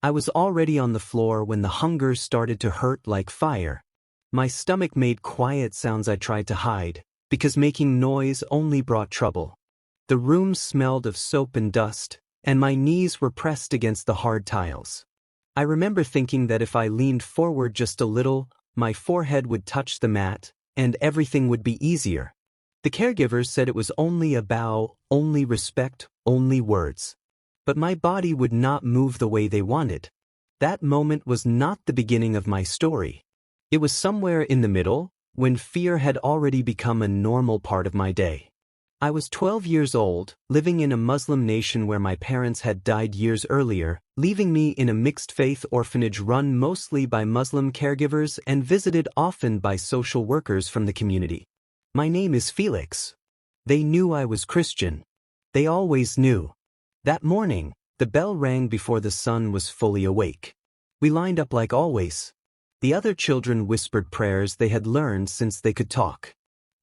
I was already on the floor when the hunger started to hurt like fire. My stomach made quiet sounds I tried to hide, because making noise only brought trouble. The room smelled of soap and dust, and my knees were pressed against the hard tiles. I remember thinking that if I leaned forward just a little, my forehead would touch the mat, and everything would be easier. The caregivers said it was only a bow, only respect, only words. But my body would not move the way they wanted. That moment was not the beginning of my story. It was somewhere in the middle, when fear had already become a normal part of my day. I was 12 years old, living in a Muslim nation where my parents had died years earlier, leaving me in a mixed-faith orphanage run mostly by Muslim caregivers and visited often by social workers from the community. My name is Felix. They knew I was Christian. They always knew. That morning, the bell rang before the sun was fully awake. We lined up like always. The other children whispered prayers they had learned since they could talk.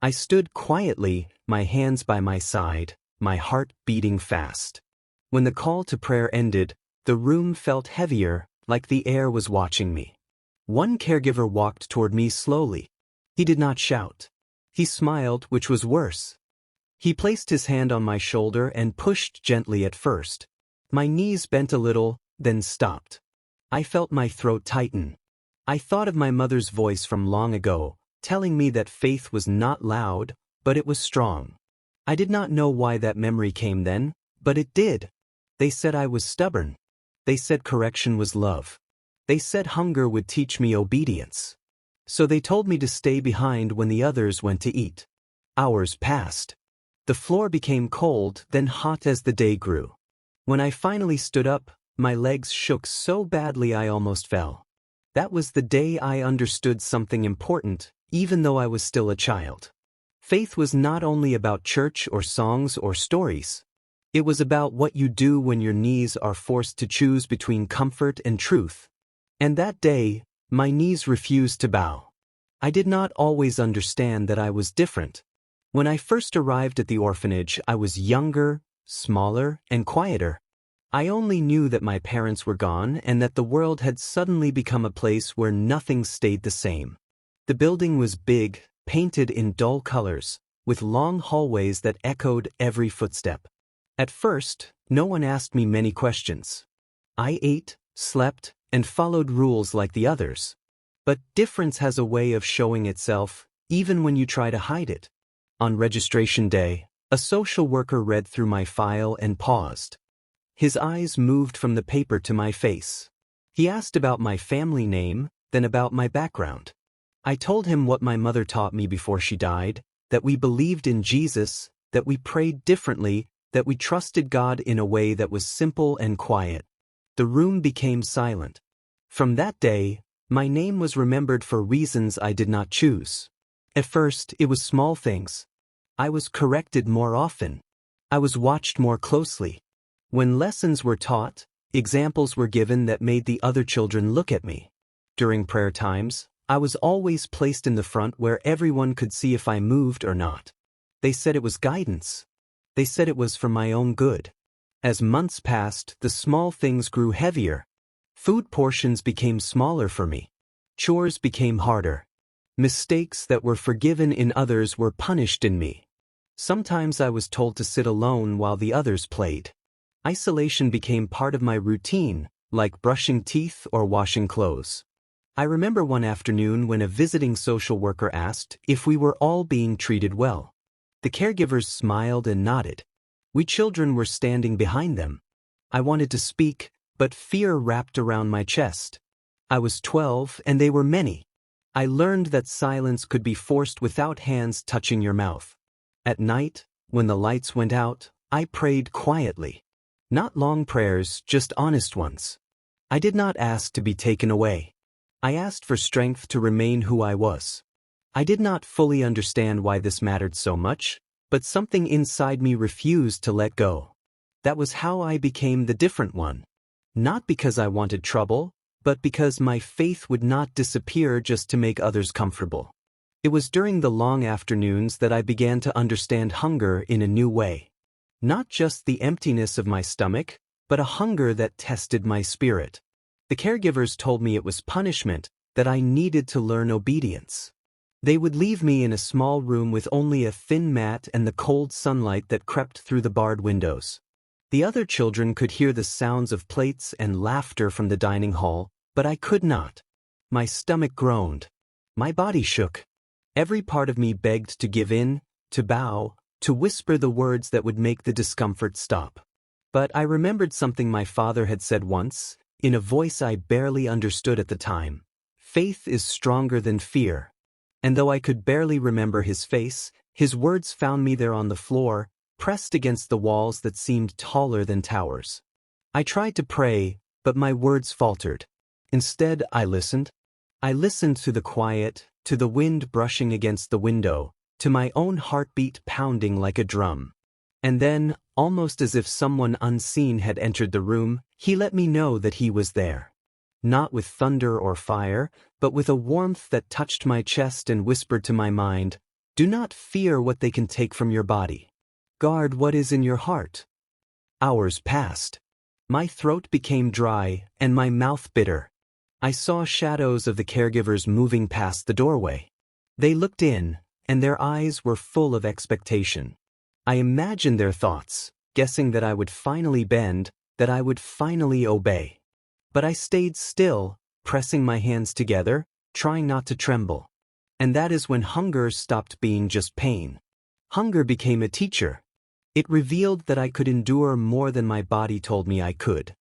I stood quietly, my hands by my side, my heart beating fast. When the call to prayer ended, the room felt heavier, like the air was watching me. One caregiver walked toward me slowly. He did not shout. He smiled, which was worse. He placed his hand on my shoulder and pushed gently at first. My knees bent a little, then stopped. I felt my throat tighten. I thought of my mother's voice from long ago, telling me that faith was not loud, but it was strong. I did not know why that memory came then, but it did. They said I was stubborn. They said correction was love. They said hunger would teach me obedience. So they told me to stay behind when the others went to eat. Hours passed. The floor became cold, then hot as the day grew. When I finally stood up, my legs shook so badly I almost fell. That was the day I understood something important, even though I was still a child. Faith was not only about church or songs or stories. It was about what you do when your knees are forced to choose between comfort and truth. And that day, my knees refused to bow. I did not always understand that I was different. When I first arrived at the orphanage, I was younger, smaller, and quieter. I only knew that my parents were gone and that the world had suddenly become a place where nothing stayed the same. The building was big, painted in dull colors, with long hallways that echoed every footstep. At first, no one asked me many questions. I ate, slept, and followed rules like the others. But difference has a way of showing itself, even when you try to hide it. On registration day, a social worker read through my file and paused. His eyes moved from the paper to my face. He asked about my family name, then about my background. I told him what my mother taught me before she died, that we believed in Jesus, that we prayed differently, that we trusted God in a way that was simple and quiet. The room became silent. From that day, my name was remembered for reasons I did not choose. At first, it was small things. I was corrected more often. I was watched more closely. When lessons were taught, examples were given that made the other children look at me. During prayer times, I was always placed in the front where everyone could see if I moved or not. They said it was guidance. They said it was for my own good. As months passed, the small things grew heavier. Food portions became smaller for me. Chores became harder. Mistakes that were forgiven in others were punished in me. Sometimes I was told to sit alone while the others played. Isolation became part of my routine, like brushing teeth or washing clothes. I remember one afternoon when a visiting social worker asked if we were all being treated well. The caregivers smiled and nodded. We children were standing behind them. I wanted to speak, but fear wrapped around my chest. I was 12 and they were many. I learned that silence could be forced without hands touching your mouth. At night, when the lights went out, I prayed quietly. Not long prayers, just honest ones. I did not ask to be taken away. I asked for strength to remain who I was. I did not fully understand why this mattered so much, but something inside me refused to let go. That was how I became the different one. Not because I wanted trouble, but because my faith would not disappear just to make others comfortable. It was during the long afternoons that I began to understand hunger in a new way. Not just the emptiness of my stomach, but a hunger that tested my spirit. The caregivers told me it was punishment, that I needed to learn obedience. They would leave me in a small room with only a thin mat and the cold sunlight that crept through the barred windows. The other children could hear the sounds of plates and laughter from the dining hall, but I could not. My stomach groaned. My body shook. Every part of me begged to give in, to bow, to whisper the words that would make the discomfort stop. But I remembered something my father had said once, in a voice I barely understood at the time. Faith is stronger than fear. And though I could barely remember his face, his words found me there on the floor, pressed against the walls that seemed taller than towers. I tried to pray, but my words faltered. Instead, I listened. I listened to the quiet, to the wind brushing against the window, to my own heartbeat pounding like a drum. And then, almost as if someone unseen had entered the room, he let me know that he was there. Not with thunder or fire, but with a warmth that touched my chest and whispered to my mind, "Do not fear what they can take from your body. Guard what is in your heart." Hours passed. My throat became dry, and my mouth bitter. I saw shadows of the caregivers moving past the doorway. They looked in, and their eyes were full of expectation. I imagined their thoughts, guessing that I would finally bend, that I would finally obey. But I stayed still, pressing my hands together, trying not to tremble. And that is when hunger stopped being just pain. Hunger became a teacher. It revealed that I could endure more than my body told me I could.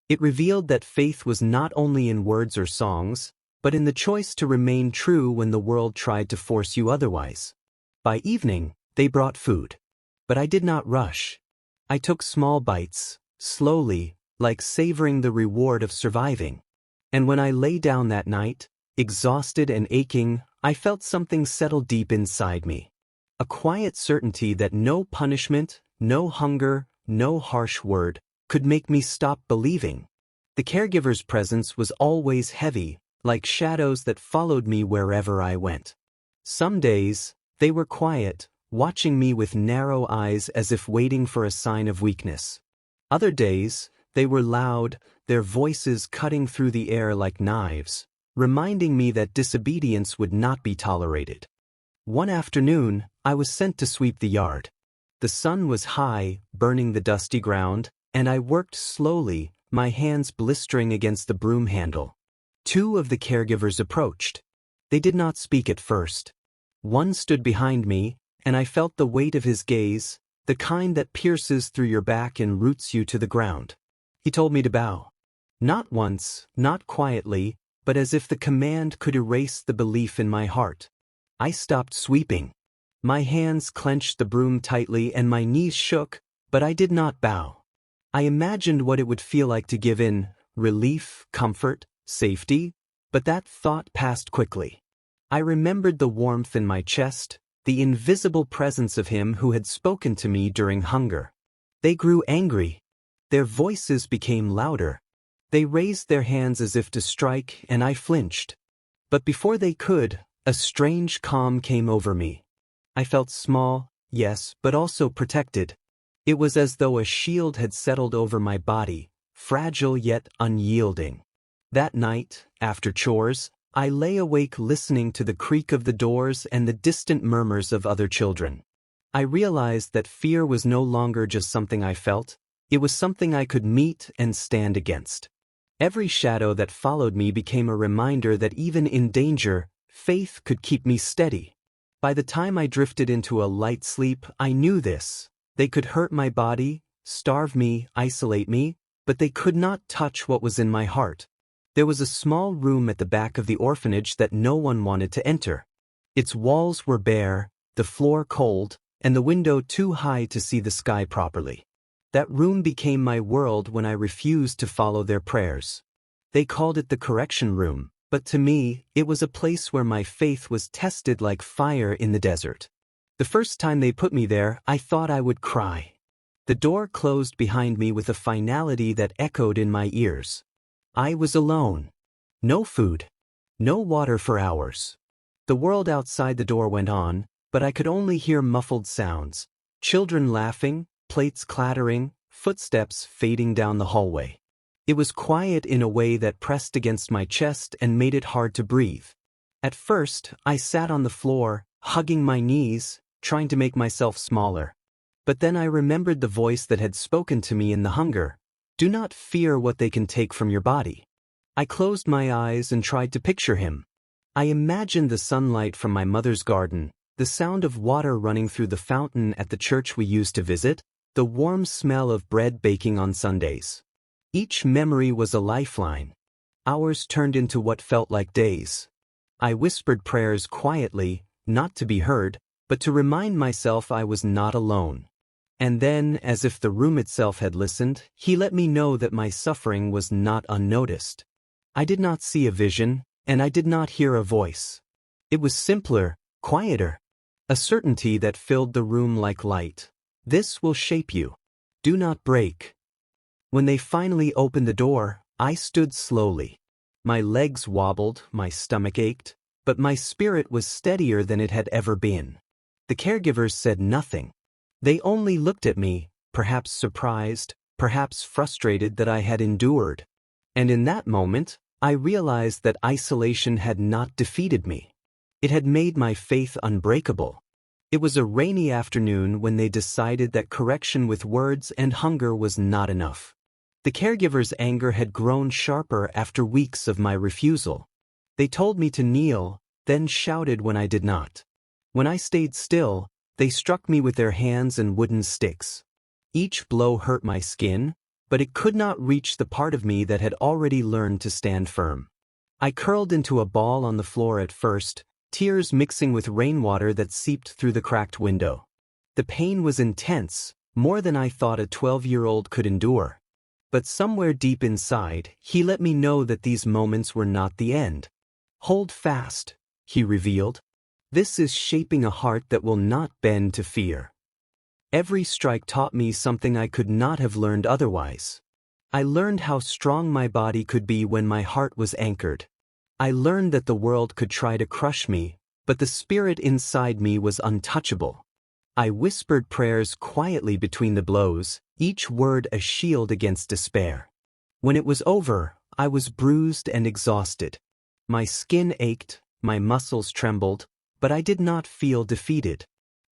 It revealed that faith was not only in words or songs, but in the choice to remain true when the world tried to force you otherwise. By evening, they brought food. But I did not rush. I took small bites, slowly, like savoring the reward of surviving. And when I lay down that night, exhausted and aching, I felt something settle deep inside me. A quiet certainty that no punishment, no hunger, no harsh word could make me stop believing. The caregiver's presence was always heavy, like shadows that followed me wherever I went. Some days, they were quiet, watching me with narrow eyes as if waiting for a sign of weakness. Other days, they were loud, their voices cutting through the air like knives, reminding me that disobedience would not be tolerated. One afternoon, I was sent to sweep the yard. The sun was high, burning the dusty ground, and I worked slowly, my hands blistering against the broom handle. Two of the caregivers approached. They did not speak at first. One stood behind me, and I felt the weight of his gaze, the kind that pierces through your back and roots you to the ground. He told me to bow. Not once, not quietly, but as if the command could erase the belief in my heart. I stopped sweeping. My hands clenched the broom tightly and my knees shook, but I did not bow. I imagined what it would feel like to give in, relief, comfort, safety, but that thought passed quickly. I remembered the warmth in my chest, the invisible presence of him who had spoken to me during hunger. They grew angry. Their voices became louder. They raised their hands as if to strike, and I flinched. But before they could, a strange calm came over me. I felt small, yes, but also protected. It was as though a shield had settled over my body, fragile yet unyielding. That night, after chores, I lay awake listening to the creak of the doors and the distant murmurs of other children. I realized that fear was no longer just something I felt, it was something I could meet and stand against. Every shadow that followed me became a reminder that even in danger, faith could keep me steady. By the time I drifted into a light sleep, I knew this. They could hurt my body, starve me, isolate me, but they could not touch what was in my heart. There was a small room at the back of the orphanage that no one wanted to enter. Its walls were bare, the floor cold, and the window too high to see the sky properly. That room became my world when I refused to follow their prayers. They called it the correction room, but to me, it was a place where my faith was tested like fire in the desert. The first time they put me there, I thought I would cry. The door closed behind me with a finality that echoed in my ears. I was alone. No food. No water for hours. The world outside the door went on, but I could only hear muffled sounds. Children laughing, plates clattering, footsteps fading down the hallway. It was quiet in a way that pressed against my chest and made it hard to breathe. At first, I sat on the floor, hugging my knees, trying to make myself smaller. But then I remembered the voice that had spoken to me in the hunger. Do not fear what they can take from your body. I closed my eyes and tried to picture him. I imagined the sunlight from my mother's garden, the sound of water running through the fountain at the church we used to visit, the warm smell of bread baking on Sundays. Each memory was a lifeline. Hours turned into what felt like days. I whispered prayers quietly, not to be heard, but to remind myself I was not alone. And then, as if the room itself had listened, he let me know that my suffering was not unnoticed. I did not see a vision, and I did not hear a voice. It was simpler, quieter. A certainty that filled the room like light. This will shape you. Do not break. When they finally opened the door, I stood slowly. My legs wobbled, my stomach ached, but my spirit was steadier than it had ever been. The caregivers said nothing. They only looked at me, perhaps surprised, perhaps frustrated that I had endured. And in that moment, I realized that isolation had not defeated me. It had made my faith unbreakable. It was a rainy afternoon when they decided that correction with words and hunger was not enough. The caregiver's anger had grown sharper after weeks of my refusal. They told me to kneel, then shouted when I did not. When I stayed still, they struck me with their hands and wooden sticks. Each blow hurt my skin, but it could not reach the part of me that had already learned to stand firm. I curled into a ball on the floor at first, tears mixing with rainwater that seeped through the cracked window. The pain was intense, more than I thought a 12-year-old could endure. But somewhere deep inside, he let me know that these moments were not the end. Hold fast, he revealed. This is shaping a heart that will not bend to fear. Every strike taught me something I could not have learned otherwise. I learned how strong my body could be when my heart was anchored. I learned that the world could try to crush me, but the spirit inside me was untouchable. I whispered prayers quietly between the blows, each word a shield against despair. When it was over, I was bruised and exhausted. My skin ached, my muscles trembled, but I did not feel defeated.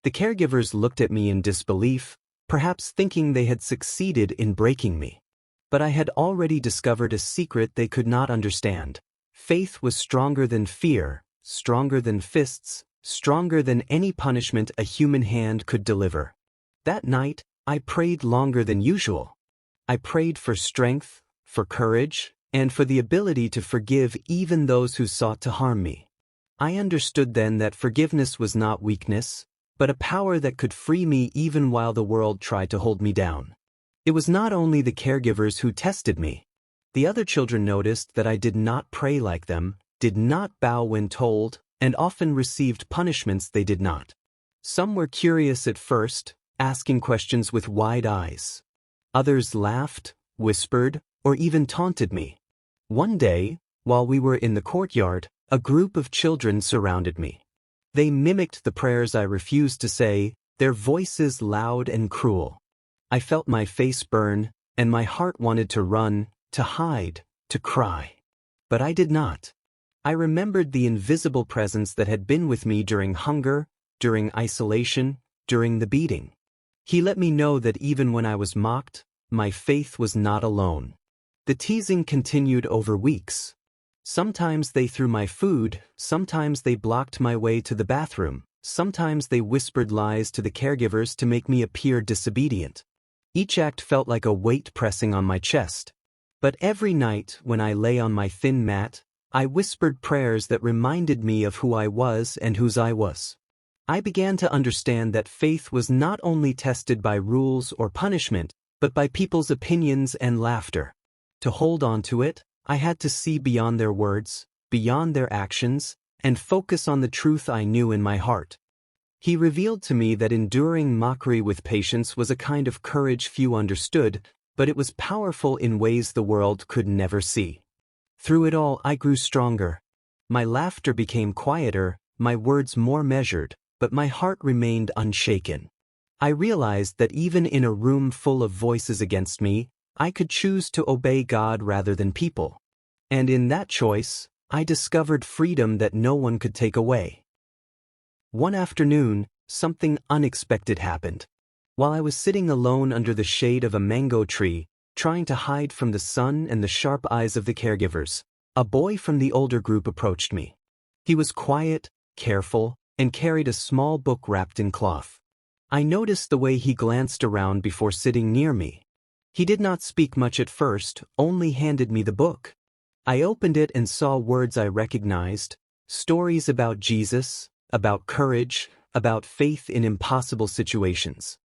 The caregivers looked at me in disbelief, perhaps thinking they had succeeded in breaking me. But I had already discovered a secret they could not understand. Faith was stronger than fear, stronger than fists, stronger than any punishment a human hand could deliver. That night, I prayed longer than usual. I prayed for strength, for courage, and for the ability to forgive even those who sought to harm me. I understood then that forgiveness was not weakness, but a power that could free me even while the world tried to hold me down. It was not only the caregivers who tested me. The other children noticed that I did not pray like them, did not bow when told, and often received punishments they did not. Some were curious at first, asking questions with wide eyes. Others laughed, whispered, or even taunted me. One day, while we were in the courtyard, a group of children surrounded me. They mimicked the prayers I refused to say, their voices loud and cruel. I felt my face burn, and my heart wanted to run, to hide, to cry. But I did not. I remembered the invisible presence that had been with me during hunger, during isolation, during the beating. He let me know that even when I was mocked, my faith was not alone. The teasing continued over weeks. Sometimes they threw my food, sometimes they blocked my way to the bathroom, sometimes they whispered lies to the caregivers to make me appear disobedient. Each act felt like a weight pressing on my chest. But every night, when I lay on my thin mat, I whispered prayers that reminded me of who I was and whose I was. I began to understand that faith was not only tested by rules or punishment, but by people's opinions and laughter. To hold on to it, I had to see beyond their words, beyond their actions, and focus on the truth I knew in my heart. He revealed to me that enduring mockery with patience was a kind of courage few understood, but it was powerful in ways the world could never see. Through it all, I grew stronger. My laughter became quieter, my words more measured, but my heart remained unshaken. I realized that even in a room full of voices against me, I could choose to obey God rather than people. And in that choice, I discovered freedom that no one could take away. One afternoon, something unexpected happened. While I was sitting alone under the shade of a mango tree, trying to hide from the sun and the sharp eyes of the caregivers, a boy from the older group approached me. He was quiet, careful, and carried a small book wrapped in cloth. I noticed the way he glanced around before sitting near me. He did not speak much at first, only handed me the book. I opened it and saw words I recognized, stories about Jesus, about courage, about faith in impossible situations.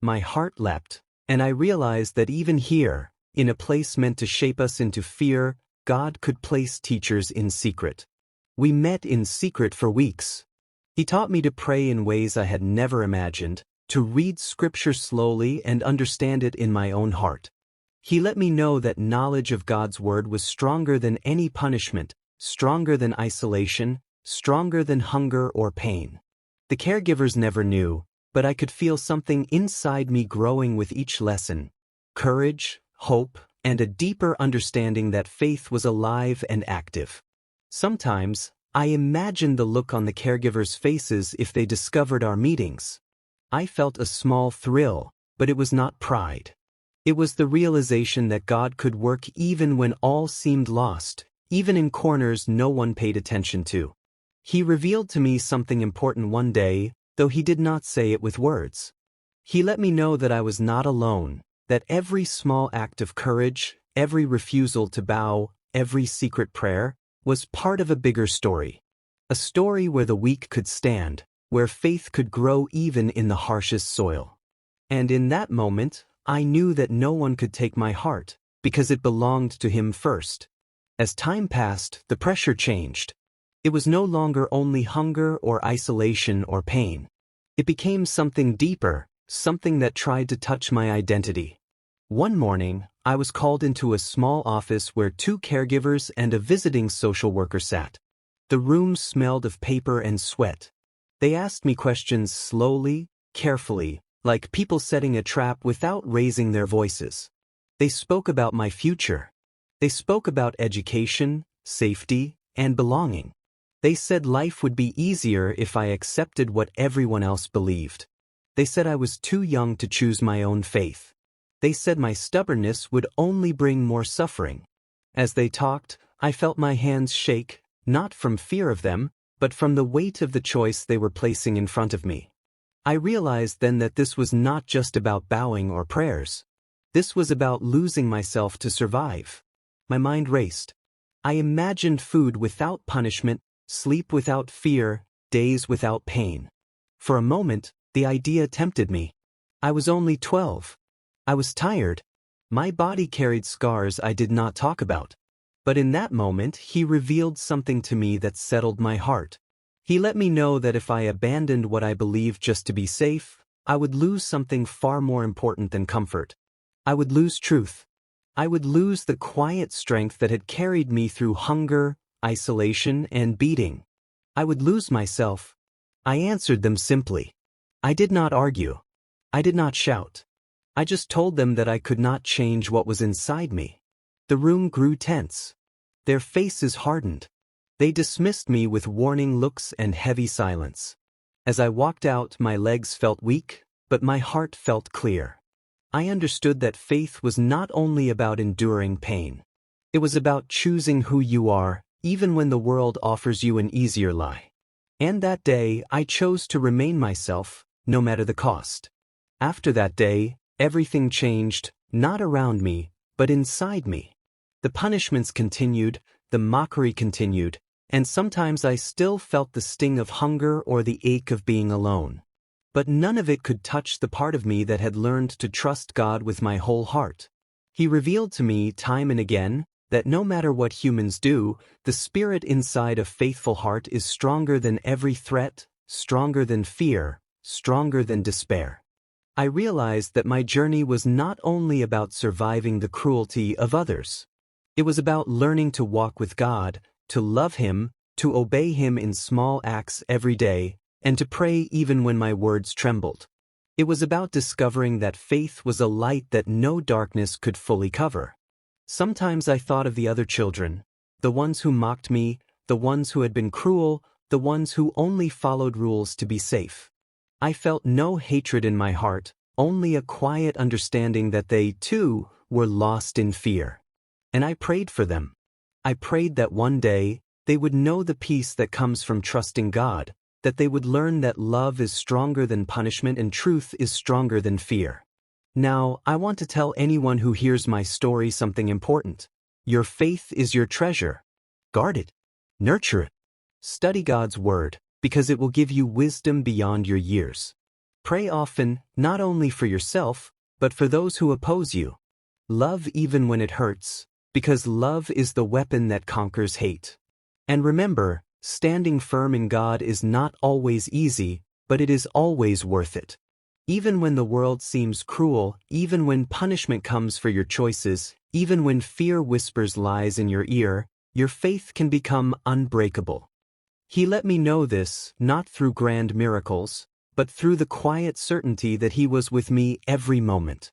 My heart leapt, and I realized that even here, in a place meant to shape us into fear, God could place teachers in secret. We met in secret for weeks. He taught me to pray in ways I had never imagined, to read scripture slowly and understand it in my own heart. He let me know that knowledge of God's word was stronger than any punishment, stronger than isolation, stronger than hunger or pain. The caregivers never knew, but I could feel something inside me growing with each lesson: courage, hope, and a deeper understanding that faith was alive and active. Sometimes, I imagined the look on the caregivers' faces if they discovered our meetings. I felt a small thrill, but it was not pride. It was the realization that God could work even when all seemed lost, even in corners no one paid attention to. He revealed to me something important one day, though he did not say it with words. He let me know that I was not alone, that every small act of courage, every refusal to bow, every secret prayer, was part of a bigger story. A story where the weak could stand, where faith could grow even in the harshest soil. And in that moment, I knew that no one could take my heart, because it belonged to him first. As time passed, the pressure changed. It was no longer only hunger or isolation or pain. It became something deeper, something that tried to touch my identity. One morning, I was called into a small office where 2 caregivers and a visiting social worker sat. The room smelled of paper and sweat. They asked me questions slowly, carefully, like people setting a trap without raising their voices. They spoke about my future. They spoke about education, safety, and belonging. They said life would be easier if I accepted what everyone else believed. They said I was too young to choose my own faith. They said my stubbornness would only bring more suffering. As they talked, I felt my hands shake, not from fear of them, but from the weight of the choice they were placing in front of me. I realized then that this was not just about bowing or prayers. This was about losing myself to survive. My mind raced. I imagined food without punishment, sleep without fear, days without pain. For a moment, the idea tempted me. I was only 12. I was tired. My body carried scars I did not talk about. But in that moment, he revealed something to me that settled my heart. He let me know that if I abandoned what I believed just to be safe, I would lose something far more important than comfort. I would lose truth. I would lose the quiet strength that had carried me through hunger, isolation, and beating. I would lose myself. I answered them simply. I did not argue. I did not shout. I just told them that I could not change what was inside me. The room grew tense. Their faces hardened. They dismissed me with warning looks and heavy silence. As I walked out, my legs felt weak, but my heart felt clear. I understood that faith was not only about enduring pain. It was about choosing who you are, even when the world offers you an easier lie. And that day, I chose to remain myself, no matter the cost. After that day, everything changed, not around me, but inside me. The punishments continued, the mockery continued, and sometimes I still felt the sting of hunger or the ache of being alone. But none of it could touch the part of me that had learned to trust God with my whole heart. He revealed to me time and again that no matter what humans do, the spirit inside a faithful heart is stronger than every threat, stronger than fear, stronger than despair. I realized that my journey was not only about surviving the cruelty of others. It was about learning to walk with God, to love Him, to obey Him in small acts every day, and to pray even when my words trembled. It was about discovering that faith was a light that no darkness could fully cover. Sometimes I thought of the other children, the ones who mocked me, the ones who had been cruel, the ones who only followed rules to be safe. I felt no hatred in my heart, only a quiet understanding that they, too, were lost in fear. And I prayed for them. I prayed that one day, they would know the peace that comes from trusting God, that they would learn that love is stronger than punishment and truth is stronger than fear. Now, I want to tell anyone who hears my story something important. Your faith is your treasure. Guard it. Nurture it. Study God's word, because it will give you wisdom beyond your years. Pray often, not only for yourself, but for those who oppose you. Love even when it hurts, because love is the weapon that conquers hate. And remember, standing firm in God is not always easy, but it is always worth it. Even when the world seems cruel, even when punishment comes for your choices, even when fear whispers lies in your ear, your faith can become unbreakable. He let me know this, not through grand miracles, but through the quiet certainty that He was with me every moment.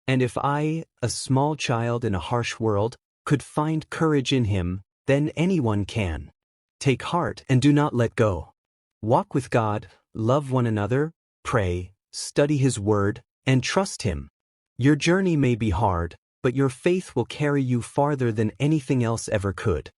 And if I, a small child in a harsh world, could find courage in Him, then anyone can. Take heart and do not let go. Walk with God, love one another, pray, study His word, and trust Him. Your journey may be hard, but your faith will carry you farther than anything else ever could.